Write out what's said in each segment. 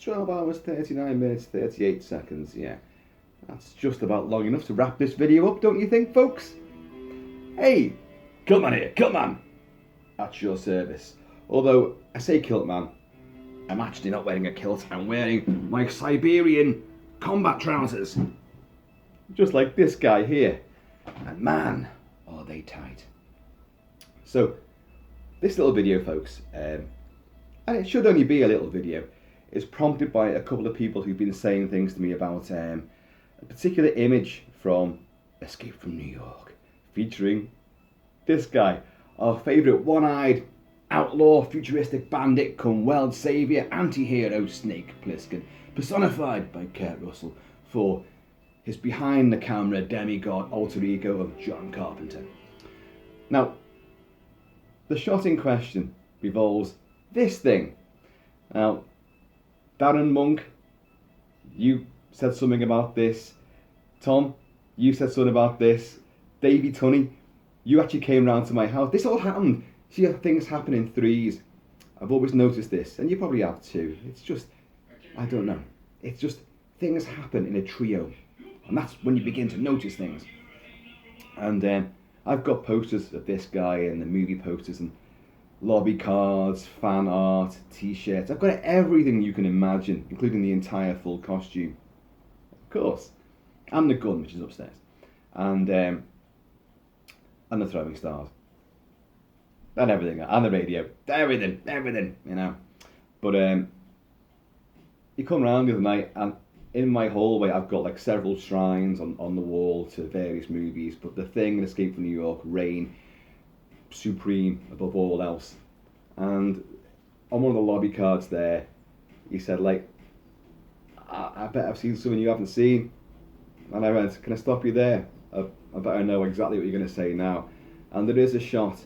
12 hours, 39 minutes, 38 seconds, yeah. That's just about long enough to wrap this video up, don't you think, folks? Hey, Kilt-Man here, Kilt-Man! At your service. Although, I say Kilt-Man, I'm actually not wearing a kilt, I'm wearing my Siberian combat trousers. Just like this guy here. And man, are they tight. So, this little video, folks, and it should only be a little video, is prompted by a couple of people who've been saying things to me about a particular image from Escape from New York, featuring this guy, our favourite one-eyed outlaw, futuristic bandit, come world saviour, anti-hero Snake Plissken, personified by Kurt Russell for his behind-the-camera demigod alter ego of John Carpenter. Now, the shot in question revolves this thing. Now, Darren Monk, you said something about this. Tom, you said something about this. Davey Tunney, you actually came round to my house. This all happened. See how things happen in threes. I've always noticed this, and you probably have too. It's just, I don't know. It's just things happen in a trio, and that's when you begin to notice things. And I've got posters of this guy and the movie posters and lobby cards, fan art, t-shirts. I've got everything you can imagine, including the entire full costume. Of course. And the gun, which is upstairs. And the throwing stars. And everything. And the radio. Everything, you know. But you come round the other night, and in my hallway I've got like several shrines on the wall to various movies. But The Thing and Escape from New York reign supreme above all else. And on one of the lobby cards there, he said, like, I bet I've seen something you haven't seen. And I went, can I stop you there? I bet I know exactly what you're going to say now. And there is a shot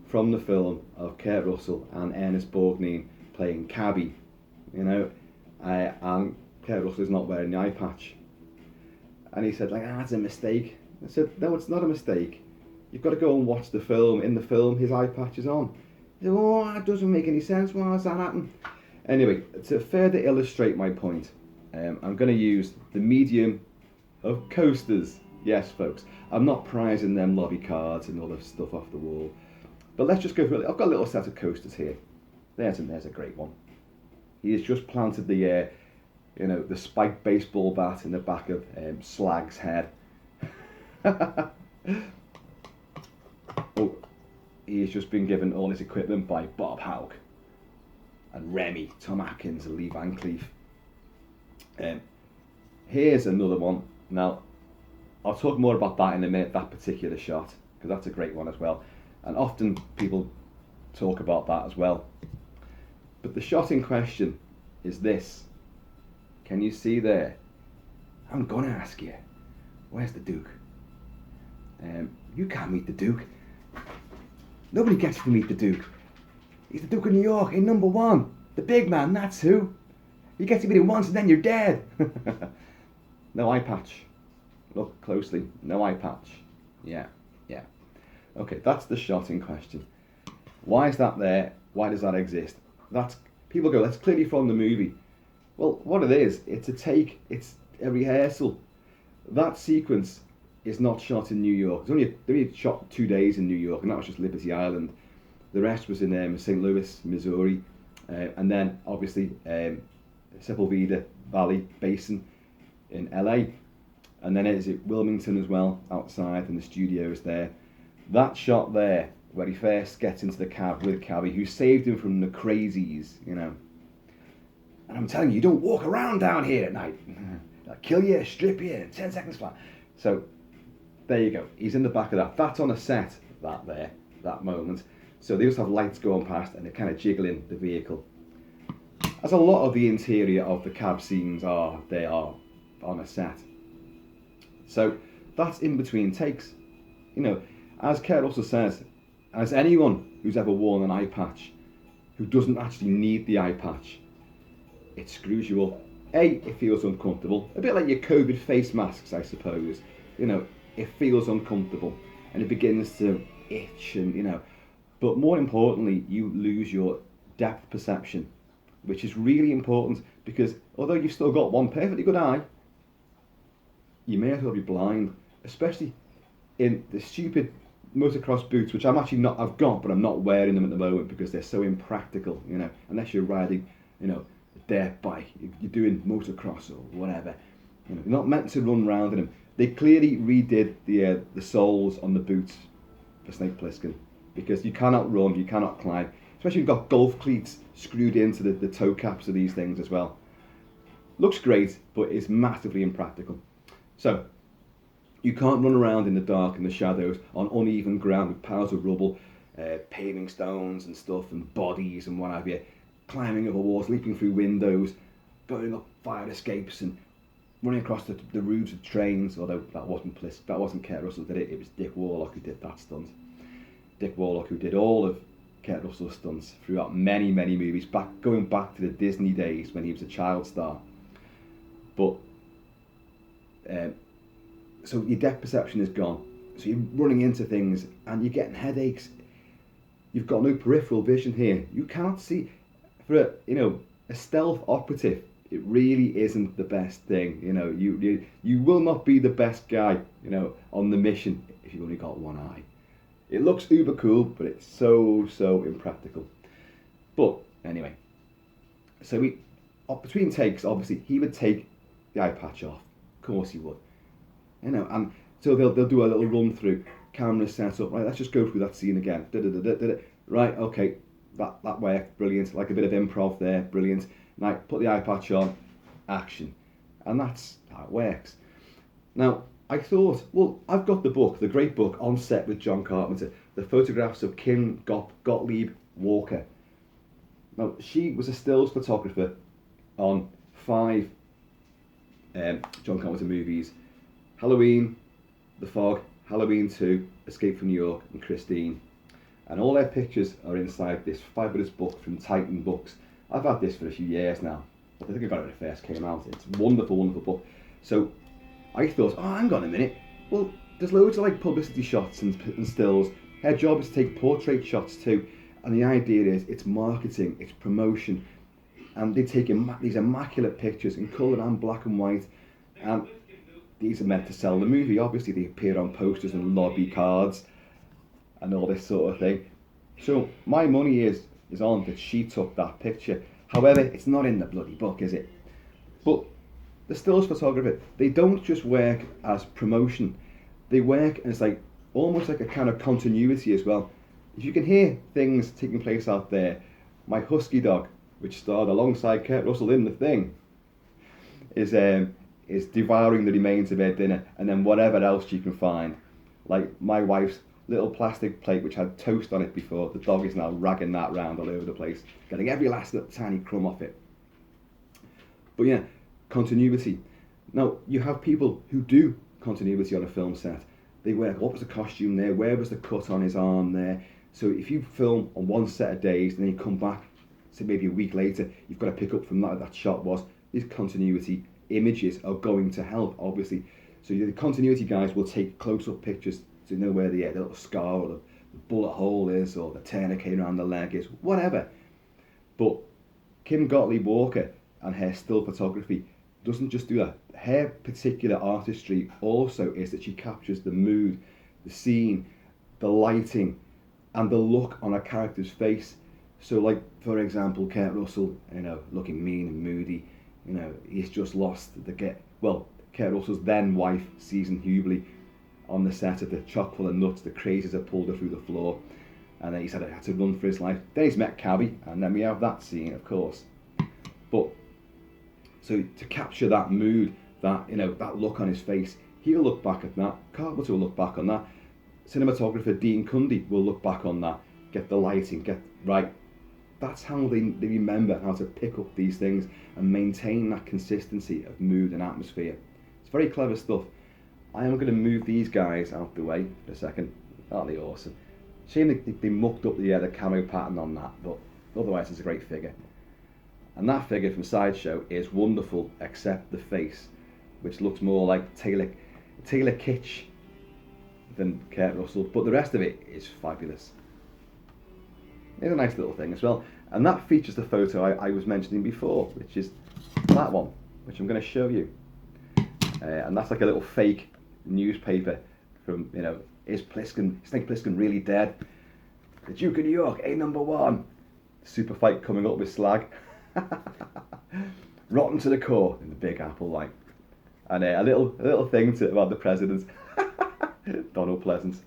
from the film of Kurt Russell and Ernest Borgnine playing Cabby, you know, and Kurt Russell is not wearing the eye patch. And he said, like, that's a mistake. I said, no, it's not a mistake. You've got to go and watch the film. In the film, his eye patch is on. He said, oh, that doesn't make any sense. Why does that happen? Anyway, to further illustrate my point, I'm going to use the medium of coasters. Yes, folks, I'm not prizing them lobby cards and all the stuff off the wall. But let's just go through it. I've got a little set of coasters here. There's a great one. He has just planted the, the spiked baseball bat in the back of Slag's head. Oh, he has just been given all his equipment by Bob Houck and Remy, Tom Atkins and Lee Van Cleef. Here's another one. Now, I'll talk more about that in a minute, that particular shot, because that's a great one as well. And often people talk about that as well. But the shot in question is this. Can you see there? I'm going to ask you, where's the Duke? You can't meet the Duke. Nobody gets to meet the Duke. He's the Duke of New York in #1. The big man, that's who. You get to meet him once and then you're dead. No eye patch. Look closely. No eye patch. Yeah. Okay, that's the shot in question. Why is that there? Why does that exist? People go, that's clearly from the movie. Well, what it is, it's a take, it's a rehearsal. That sequence is not shot in New York. They only shot 2 days in New York, and that was just Liberty Island. The rest was in St. Louis, Missouri, and then obviously Sepulveda Valley Basin in LA, and then is it Wilmington as well, outside, and the studios there. That shot there, where he first gets into the cab with Cabby, who saved him from the crazies, you know. And I'm telling you, you don't walk around down here at night. They'll kill you, strip you in 10 seconds flat. So, there you go. He's in the back of that. That's on a set, that moment. So they just have lights going past and they're kind of jiggling the vehicle. As a lot of the interior of the cab scenes they are on a set. So, that's in between takes. You know, as Kurt also says, as anyone who's ever worn an eye patch, who doesn't actually need the eye patch, it screws you up. It feels uncomfortable. A bit like your COVID face masks, I suppose. You know, it feels uncomfortable and it begins to itch and, you know. But more importantly, you lose your depth perception which is really important because although you've still got one perfectly good eye, you may as well be blind, especially in the stupid motocross boots, which I've got, but I'm not wearing them at the moment because they're so impractical, you know, unless you're riding, you know, a dirt bike, you're doing motocross or whatever. You know, you're not meant to run around in them. They clearly redid the soles on the boots for Snake Plissken because you cannot run, you cannot climb, especially if you've got golf cleats screwed into the toe caps of these things as well. Looks great, but it's massively impractical. So, you can't run around in the dark and the shadows on uneven ground with piles of rubble, paving stones and stuff and bodies and what have you, climbing over walls, leaping through windows, going up fire escapes and running across the roofs of trains, although that wasn't Kurt Russell did it, it was Dick Warlock who did that stunt. Dick Warlock who did all of Kurt Russell's stunts throughout many, many movies, going back to the Disney days when he was a child star. But so your depth perception is gone. So you're running into things and you're getting headaches. You've got no peripheral vision here. You cannot see. For a stealth operative, it really isn't the best thing. You know, you will not be the best guy, you know, on the mission if you've only got one eye. It looks uber cool, but it's so impractical. But anyway, so between takes, obviously he would take the eye patch off. Of course he would. You know, and so they'll do a little run through, camera set up, right, let's just go through that scene again. Right, okay, that worked, brilliant, like a bit of improv there, brilliant. Right, put the eye patch on, action. And that's how it works. Now, I thought, well, I've got the book, the great book, On Set with John Carpenter, the photographs of Kim Gottlieb-Walker. Now, she was a stills photographer on 5 John Carpenter movies: Halloween, The Fog, Halloween 2, Escape from New York, and Christine. And all their pictures are inside this fabulous book from Titan Books. I've had this for a few years now. I think I got it when it first came out. It's a wonderful, wonderful book. So I thought, oh, hang on a minute. Well, there's loads of like publicity shots and stills. Her job is to take portrait shots too. And the idea is it's marketing, it's promotion. And they take these immaculate pictures in colour and black and white. And these are meant to sell the movie. Obviously, they appear on posters and lobby cards and all this sort of thing. So my money is on that she took that picture. However, it's not in the bloody book, is it? But the stills photographer, they don't just work as promotion. They work as like almost like a kind of continuity as well. If you can hear things taking place out there, my husky dog, which starred alongside Kurt Russell in The Thing, is devouring the remains of her dinner, and then whatever else she can find. Like my wife's little plastic plate which had toast on it before, the dog is now ragging that round all over the place, getting every last little tiny crumb off it. But yeah, continuity. Now, you have people who do continuity on a film set. They work, what was the costume there, where was the cut on his arm there. So if you film on one set of days and then you come back, say maybe a week later, you've got to pick up from that shot was, these continuity images are going to help, obviously. So the continuity guys will take close-up pictures to know where the little scar or the bullet hole is, or the tourniquet around the leg is, whatever. But Kim Gottlieb-Walker and her still photography doesn't just do that. Her particular artistry also is that she captures the mood, the scene, the lighting, and the look on a character's face. So like, for example, Kurt Russell, you know, looking mean and moody, you know, he's just lost Kurt Russell's then wife, Susan Hubley, on the set of the chock full of nuts, the crazies have pulled her through the floor, and then he said he had to run for his life. Then he's met Cabby, and then we have that scene, of course. But so to capture that mood, that, you know, that look on his face, he'll look back at that. Carpenter will look back on that. Cinematographer Dean Cundy will look back on that, get the lighting, get right. That's how they remember how to pick up these things and maintain that consistency of mood and atmosphere. It's very clever stuff. I am going to move these guys out the way for a second. Aren't they awesome? Shame they mucked up the camo pattern on that, but otherwise it's a great figure. And that figure from Sideshow is wonderful, except the face, which looks more like Taylor Kitsch than Kurt Russell, but the rest of it is fabulous. It's a nice little thing as well. And that features the photo I was mentioning before, which is that one, which I'm going to show you. And that's like a little fake newspaper from, you know, is Snake Plissken really dead? The Duke of New York, #1. Super fight coming up with Slag. Rotten to the core in the Big Apple, like. And a little thing about the president, Donald Pleasance.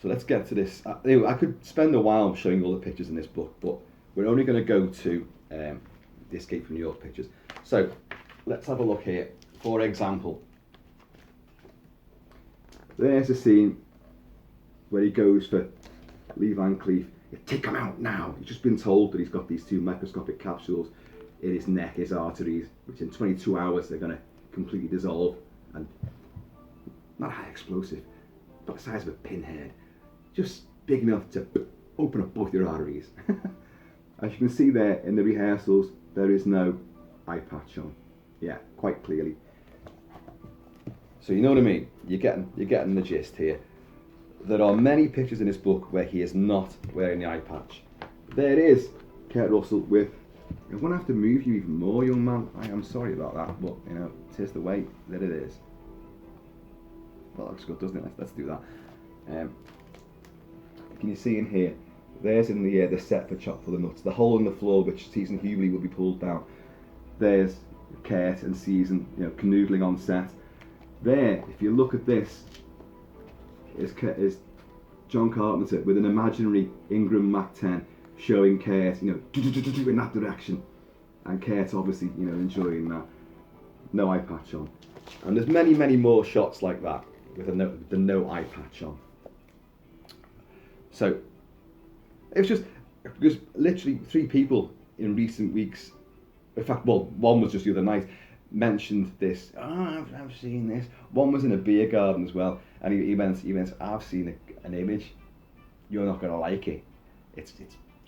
So let's get to this. I could spend a while showing all the pictures in this book, but we're only going to go to the Escape from New York pictures. So let's have a look here. For example, there's a scene where he goes for Lee Van Cleef. Take him out now. He's just been told that he's got these 2 microscopic capsules in his neck, his arteries, which in 22 hours they're going to completely dissolve, and not high explosive, but the size of a pinhead, just big enough to open up both your arteries. As you can see there in the rehearsals, there is no eye patch on. Yeah, quite clearly. So you know what I mean? You're getting the gist here. There are many pictures in this book where he is not wearing the eye patch. There it is, Kurt Russell with. I'm going to have to move you even more, young man. I am sorry about that, but you know, it is the way that it is. That looks good, doesn't it? Let's do that. Can you see in here? There's in the set for Chock full of Nuts, the hole in the floor which Season Hughley will be pulled down. There's Kurt and Season, you know, canoodling on set. There, if you look at this, is John Carpenter with an imaginary Ingram Mac 10 showing Kurt, you know, in that direction, and Kurt obviously, you know, enjoying that. No eye patch on, and there's many more shots like that with the no eye patch on. So it's just because literally 3 people in recent weeks, in fact, well, one was just the other night, mentioned this. Oh, I've seen this. One was in a beer garden as well, and he went, I've seen an image. You're not gonna like it. It's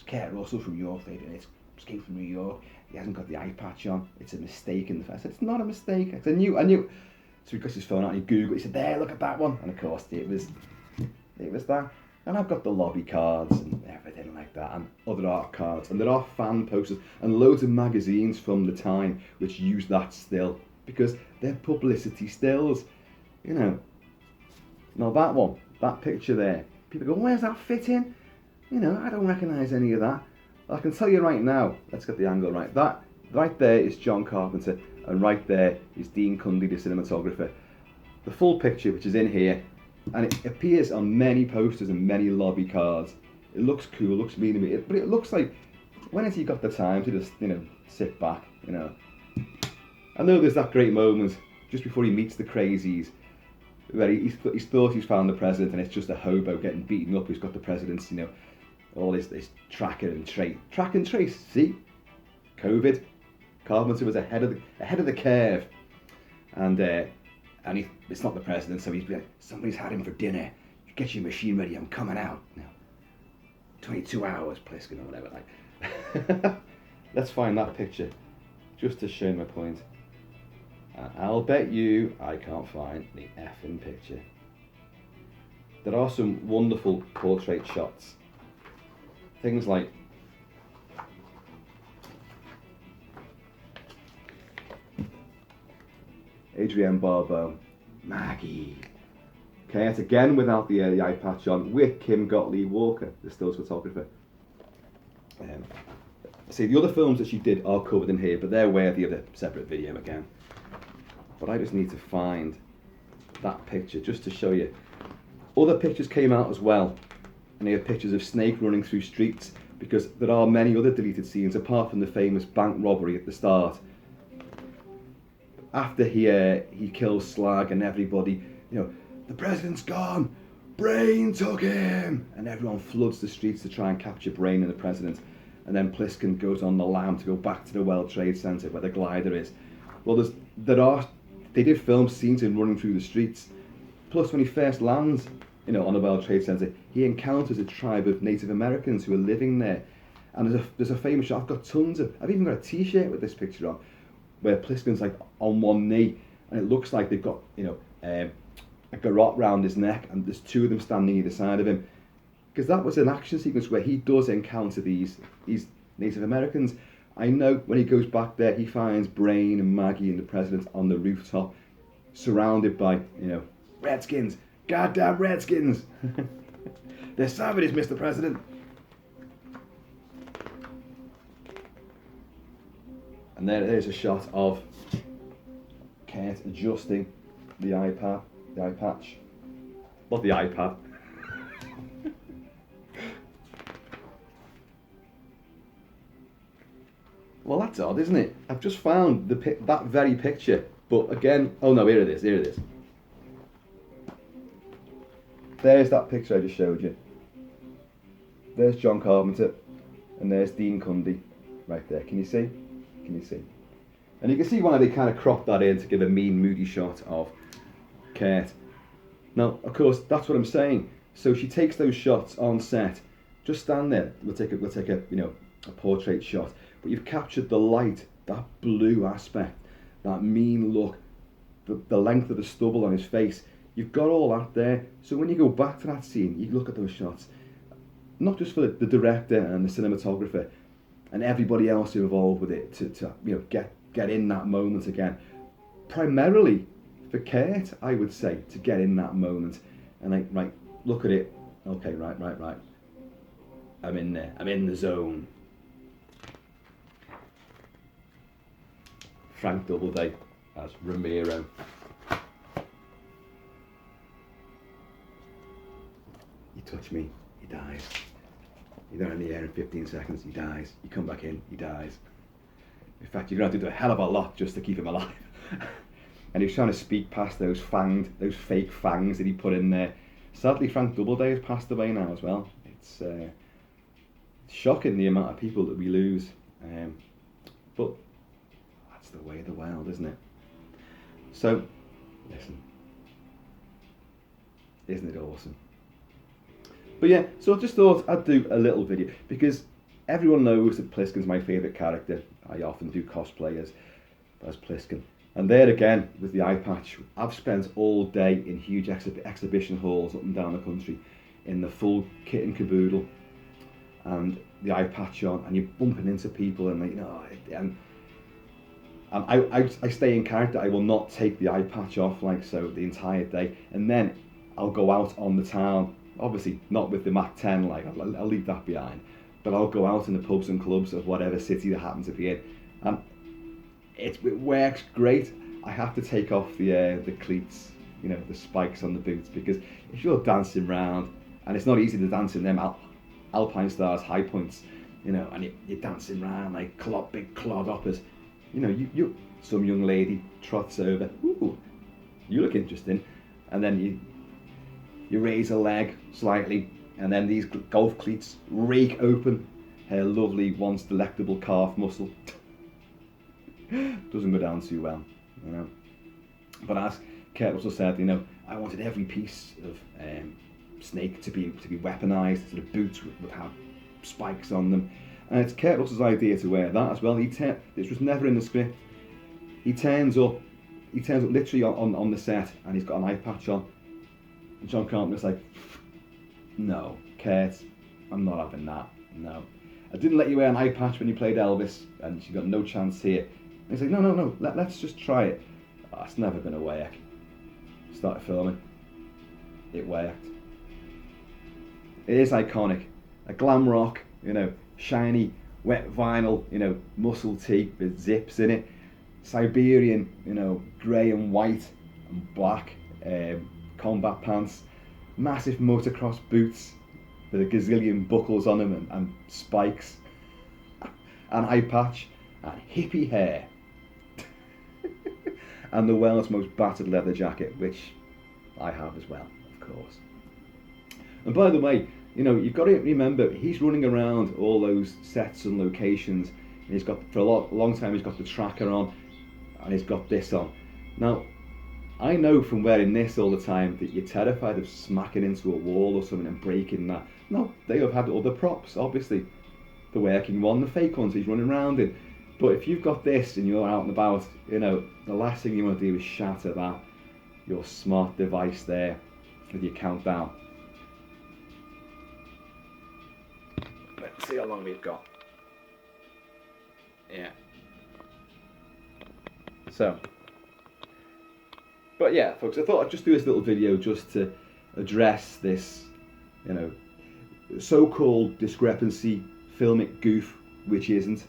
Kurt Russell from York, and it's Escape from New York. He hasn't got the eye patch on. It's a mistake in the face. It's not a mistake. I knew. So he got his phone out and he Googled. He said, "There, look at that one." And of course, it was that. And I've got the lobby cards and everything like that, and other art cards, and there are fan posters and loads of magazines from the time which use that still because they're publicity stills, you know. Now that one, that picture there, people go, "Where's that fit in?" You know, I don't recognise any of that. I can tell you right now. Let's get the angle right. That right there is John Carpenter, and right there is Dean Cundy, the cinematographer. The full picture, which is in here. And it appears on many posters and many lobby cards. It looks cool, looks mean to me, but it looks like, when has he got the time to just, you know, sit back, you know? I know there's that great moment just before he meets the crazies, where he's thought he's found the president and it's just a hobo getting beaten up who's got the president's, you know, all this track and trace, see? COVID. Carpenter was ahead of the curve. And it's not the president, so he's like, somebody's had him for dinner. Get your machine ready, I'm coming out. No, 22 hours, Plisken, or whatever. Like, let's find that picture, just to show my point. I'll bet you I can't find the effing picture. There are some wonderful portrait shots. Things like Adrienne Barbeau, Maggie. Kurt again without the eye patch on, with Kim Gottlieb-Walker, the stills photographer. See, the other films that she did are covered in here, but they're worthy of a separate video again. But I just need to find that picture just to show you. Other pictures came out as well, and they have pictures of Snake running through streets, because there are many other deleted scenes apart from the famous bank robbery at the start. After he kills Slag and everybody, you know, the president's gone, Brain took him, and everyone floods the streets to try and capture Brain and the president. And then Plisken goes on the lam to go back to the World Trade Center where the glider is. Well, they did film scenes in running through the streets. Plus, when he first lands, you know, on the World Trade Center, he encounters a tribe of Native Americans who are living there. And there's a famous shot. I've even got a T-shirt with this picture on, where Plisken's like on one knee, and it looks like they've got, you know, a garrote round his neck, and there's 2 of them standing either side of him. because that was an action sequence where he does encounter these Native Americans. I know when he goes back there, he finds Brain and Maggie and the president on the rooftop, surrounded by, Redskins, goddamn Redskins. They're savages, Mr. President. And there's a shot of Kurt adjusting the iPad, the eye patch, not the iPad. Well, that's odd, isn't it? I've just found that very picture, but again, oh no, here it is. There's that picture I just showed you. There's John Carpenter, and there's Dean Cundy, right there. Can you see? And you can see why they kind of cropped that in to give a mean, moody shot of Kurt. Now, of course, that's what I'm saying. So she takes those shots on set. Just stand there. We'll take a portrait shot. But you've captured the light, that blue aspect, that mean look, the length of the stubble on his face. You've got all that there. So when you go back to that scene, you look at those shots, not just for the director and the cinematographer and everybody else who involved with it to get in that moment again. Primarily for Kurt, I would say, to get in that moment and right, look at it. Okay, right. I'm in there. I'm in the zone. Frank Doubleday as Ramiro. You touch me, he dies. You're down in the air in 15 seconds, he dies. You come back in, he dies. In fact, you're going to have to do a hell of a lot just to keep him alive. And he was trying to speak past those fake fangs that he put in there. Sadly, Frank Doubleday has passed away now as well. It's shocking the amount of people that we lose. But that's the way of the world, isn't it? So, listen. Isn't it awesome? But yeah, so I just thought I'd do a little video because everyone knows that Plisken's my favourite character. I often do cosplay as Plisken. And there again, with the eye patch, I've spent all day in huge exhibition halls up and down the country in the full kit and caboodle and the eye patch on, and you're bumping into people and I stay in character. I will not take the eye patch off the entire day, and then I'll go out on the town. Obviously not with the Mac 10, I'll leave that behind, but I'll go out in the pubs and clubs of whatever city that happens to be in, and it works great. I have to take off the cleats, the spikes on the boots, because if you're dancing around, and it's not easy to dance in them Alpine Stars high points, and you're dancing around like big clodhoppers, you some young lady trots over, ooh, you look interesting, and then you raise a leg slightly, and then these golf cleats rake open her lovely, once delectable calf muscle. Doesn't go down too well, But as Kurt also said, I wanted every piece of snake to be weaponized, so the boots would have spikes on them. And it's Kurt Russell's idea to wear that as well. This was never in the script. He turns up literally on the set, and he's got an eye patch on. And John Carpenter's like, no, Kurt, I'm not having that. No, I didn't let you wear an eye patch when you played Elvis, and you got no chance here. And he's like, no, let's just try it. Oh, it's never going to work. Started filming. It worked. It is iconic. A glam rock, shiny, wet vinyl, muscle tee with zips in it. Siberian, grey and white and black combat pants. Massive motocross boots with a gazillion buckles on them and spikes. An eye patch and hippie hair. And the world's most battered leather jacket, which I have as well, of course. And by the way, you've got to remember, he's running around all those sets and locations, and he's got, for a long time, he's got the tracker on, and he's got this on. Now, I know from wearing this all the time that you're terrified of smacking into a wall or something and breaking that. No, they have had other props, obviously. The working one, the fake ones he's running around in. But if you've got this and you're out and about, the last thing you want to do is shatter that, your smart device there with your countdown. Let's see how long we've got. Yeah. So, but yeah, folks, I thought I'd just do this little video just to address this, you know, so-called discrepancy, filmic goof, which isn't.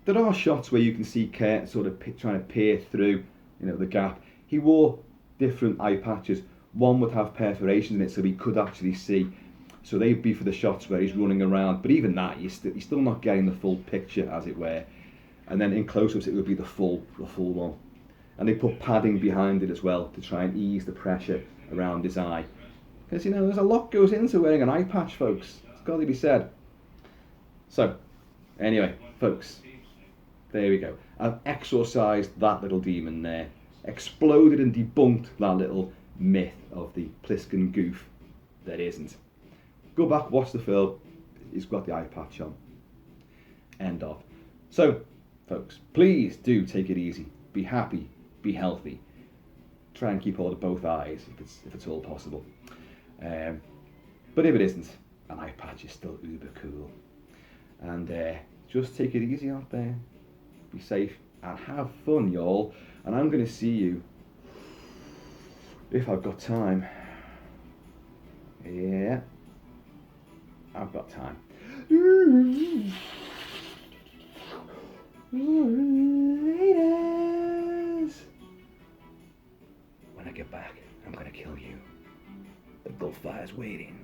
There are shots where you can see Kurt sort of trying to peer through, you know, the gap. He wore different eye patches. One would have perforations in it so he could actually see. So they'd be for the shots where he's running around. But even that, he's still not getting the full picture, as it were. And then in close-ups, it would be the full one. And they put padding behind it as well to try and ease the pressure around his eye. Because, you know, there's a lot goes into wearing an eye patch, folks. It's got to be said. So, anyway, folks, there we go. I've exorcised that little demon there. Exploded and debunked that little myth of the PLISSKEN goof that isn't. Go back, watch the film. He's got the eye patch on. End of. So, folks, please do take it easy. Be happy. Be healthy. Try and keep hold of both eyes if it's all possible. But if it isn't, an eye patch is still uber cool. And just take it easy out there. Be safe and have fun, y'all. And I'm going to see you, if I've got time. Yeah, I've got time. Laters. When I get back, I'm going to kill you. The Gulf Fire's waiting.